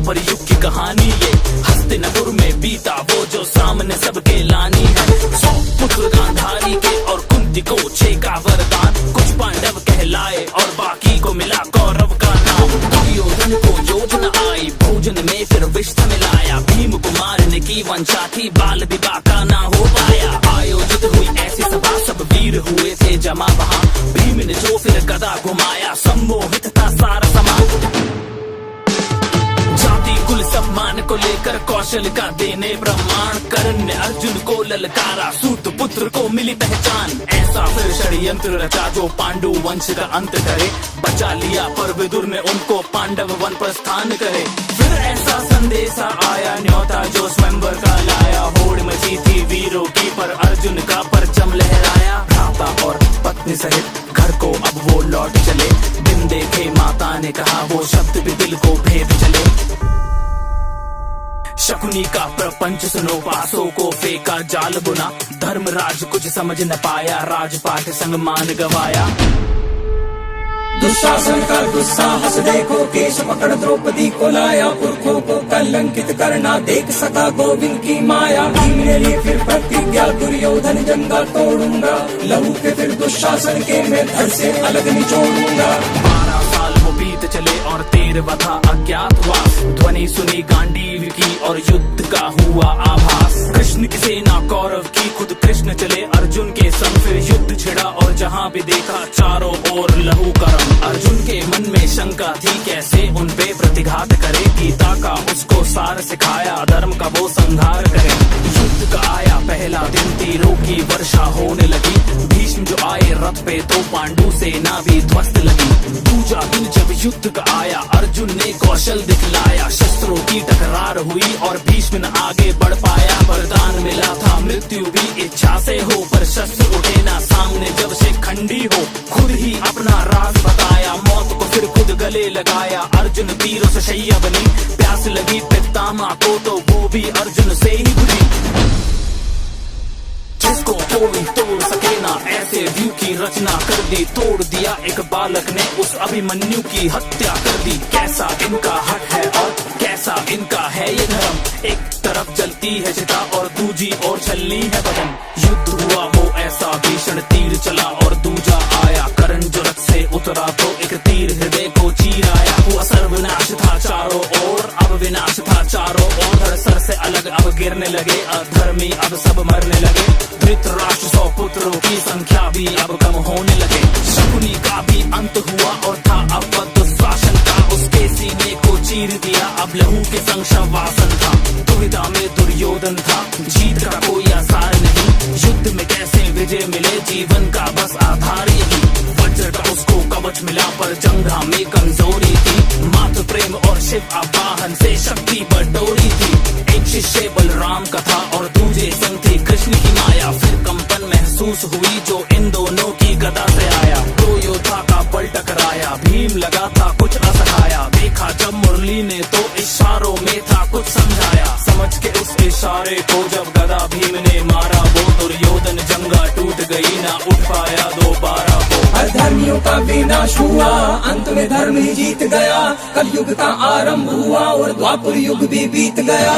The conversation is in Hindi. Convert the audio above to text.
द्वापर युग की कहानी ये। हस्तिनापुर में बीता वो जो सामने सबके लानी है। 100 पुत्र गांधारी के और कुंती को 6 का वरदान। कुछ पांडव कहलाए और बाकी को मिला कौरव का नाम। दुर्योधन को योजना आई भोजन में फिर विष मिलाया। भीम को मारने की वंशा थी बाल विवाह का ना हो पाया। आयोजित हुई ऐसी सभा सब वीर हुए थे जमा वहाँ। भीम ने जो फिर गदा घुमाया सम्मोहित था सारा समाज। जाति कुल सम्मान को लेकर कौशल का देने प्रमाण। कर्ण ने अर्जुन को ललकारा सूत पुत्र को मिली पहचान। ऐसा फिर षड्यंत्र रचा जो पांडु वंश का अंत करे। बचा लिया पर विदुर ने उनको पांडव वन प्रस्थान करे। फिर ऐसा संदेशा आया न्योता जो स्वयंवर का लाया। होड़ मची थी वीरों की पर अर्जुन का परचम लहराया। भ्राता और पत्नी सहित घर को अब वो लौट चले। दिन देखे माता ने कहा वो शब्द भी दिल को भेद चले। शकुनी का प्रपंच सुनो पासों को फेंका जाल बुना। धर्मराज कुछ समझ न पाया राजपाट संग मान गवाया। दुशासन का दुस्साहस देखो केश पकड़ द्रौपदी को लाया। पुरखों को कलंकित करना देख सका गोविंद की माया। भीम ने ली फिर प्रतिज्ञा दुर्योधन जंगा तोड़ूंगा। लहू के फिर दुशासन के मैं धड़ से अलग निचोड़ूंगा। 12 साल वो बीत चले और 13वां था अज्ञातवास। ध्वनि सुनी गांडीव की और युद्ध का हुआ आभास। कृष्ण की सेना कौरव की खुद कृष्ण चले अर्जुन के संग। फिर युद्ध छिड़ा और जहाँ भी देखा चारों ओर लहू करम। अर्जुन के मन में शंका थी कैसे उन पे प्रतिघात करे। गीता का उसको सार सिखाया धर्म का वो संहार करे। युद्ध का आया पहला दिन तीरों की वर्षा होने लगी। भीष्म जो आए रथ पे तो पांडु सेना भी ध्वस्त लगी। दूजा दिन जब युद्ध का आया अर्जुन ने कौशल दिखलाया। शस्त्रों की टकरार हुई और भीष्म न आगे बढ़ पाया। वरदान मिला था मृत्यु भी इच्छा से हो पर शस्त्र उठे ना सामने जब से खंडी हो। खुद ही अपना राज बताया मौत को फिर खुद गले लगाया। अर्जुन तीरों से शैया बनी प्यास लगी पितामह को तो वो भी अर्जुन से ही बुझी। जिसको कोई तोड़ सके ना ऐसे व्यू की रचना कर दी। तोड़ दिया एक बालक ने उस अभिमन्यु की हत्या कर दी। कैसा इनका हक है और कैसा इनका है ये धर्म। एक तरफ जलती है चिता और दूजी ओर छलनी है बदन। युद्ध हुआ वो ऐसा भीषण तीर चला और दूजा आया। कर्ण जो रथ से उतरा तो एक तीर हृदय को चीर आया। वो सर्वनाश था चारों ओर अब विनाश था चारों ओर। धड़ सर से अलग अब गिरने लगे अधर्मी अब सब मरने लगे। धृतराष्ट्र 100 पुत्रों की संख्या भी अब कम होने लगे। शकुनी का भी अंत हुआ और था अब दुशासन का। उसके सीने को चीर दिया अब लहू के संग शवासन था। दुविधा में दुर्योधन था जीत का कोई आसार नहीं। युद्ध में कैसे विजय मिले जीवन का बस आधार यही। वज्र का उसको कवच मिला पर जंघा में कमजोरी थी। मातृ प्रेम और शिव आवाहन से शक्ति बटोरी थी। एक शिष्य बलराम का था और दूजे संग थी कृष्ण की माया। फिर कंपन महसूस हुई जो इन दोनों की गदा से आया। दो योद्धा का बल टकराया भीम लगा था कुछ असहाया। देखा जब मुरली ने तो इशारों में था कुछ समझाया। समझ के उस इशारे को जब गदा भीम ने मारा वो दुर्योधन जंगा टूट गई ना उठ पाया दोबारा वो। अधर्मियों का विनाश हुआ अंत में धर्म ही जीत गया। कलयुग का आरंभ हुआ और द्वापर युग भी बीत गया।